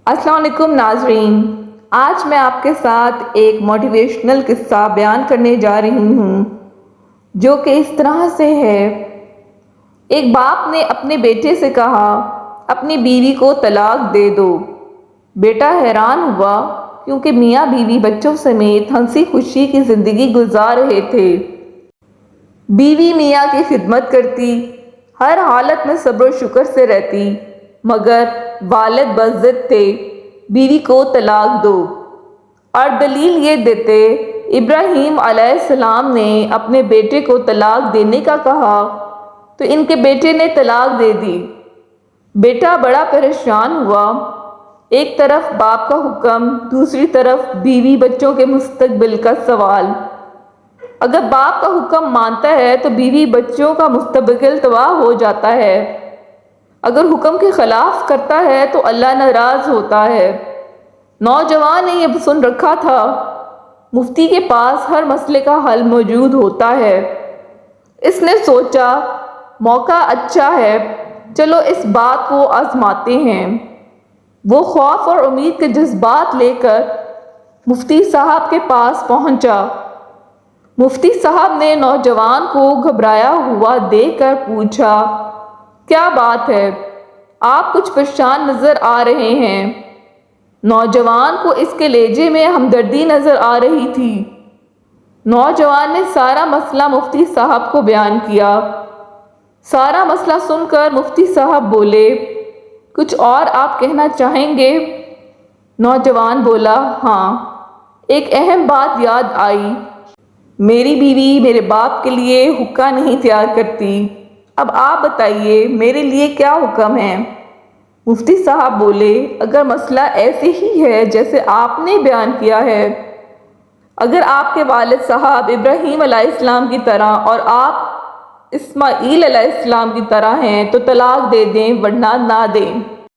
السلام علیکم ناظرین، آج میں آپ کے ساتھ ایک موٹیویشنل قصہ بیان کرنے جا رہی ہوں جو کہ اس طرح سے ہے۔ ایک باپ نے اپنے بیٹے سے کہا، اپنی بیوی کو طلاق دے دو۔ بیٹا حیران ہوا کیونکہ میاں بیوی بچوں سمیت ہنسی خوشی کی زندگی گزار رہے تھے۔ بیوی میاں کی خدمت کرتی، ہر حالت میں صبر و شکر سے رہتی، مگر والد بضد تھے، بیوی کو طلاق دو۔ اور دلیل یہ دیتے، ابراہیم علیہ السلام نے اپنے بیٹے کو طلاق دینے کا کہا تو ان کے بیٹے نے طلاق دے دی۔ بیٹا بڑا پریشان ہوا، ایک طرف باپ کا حکم، دوسری طرف بیوی بچوں کے مستقبل کا سوال۔ اگر باپ کا حکم مانتا ہے تو بیوی بچوں کا مستقبل تباہ ہو جاتا ہے، اگر حکم کے خلاف کرتا ہے تو اللہ ناراض ہوتا ہے۔ نوجوان نے یہ سن رکھا تھا، مفتی کے پاس ہر مسئلے کا حل موجود ہوتا ہے۔ اس نے سوچا موقع اچھا ہے، چلو اس بات کو آزماتے ہیں۔ وہ خوف اور امید کے جذبات لے کر مفتی صاحب کے پاس پہنچا۔ مفتی صاحب نے نوجوان کو گھبرایا ہوا دیکھ کر پوچھا، کیا بات ہے؟ آپ کچھ پریشان نظر آ رہے ہیں۔ نوجوان کو اس کے لہجے میں ہمدردی نظر آ رہی تھی۔ نوجوان نے سارا مسئلہ مفتی صاحب کو بیان کیا۔ سارا مسئلہ سن کر مفتی صاحب بولے، کچھ اور آپ کہنا چاہیں گے؟ نوجوان بولا، ہاں، ایک اہم بات یاد آئی، میری بیوی میرے باپ کے لیے حقہ نہیں تیار کرتی، اب آپ بتائیے میرے لیے کیا حکم ہے؟ مفتی صاحب بولے، اگر مسئلہ ایسے ہی ہے جیسے آپ نے بیان کیا ہے، اگر آپ کے والد صاحب ابراہیم علیہ السلام کی طرح اور آپ اسماعیل علیہ السلام کی طرح ہیں تو طلاق دے دیں ورنہ نہ دیں۔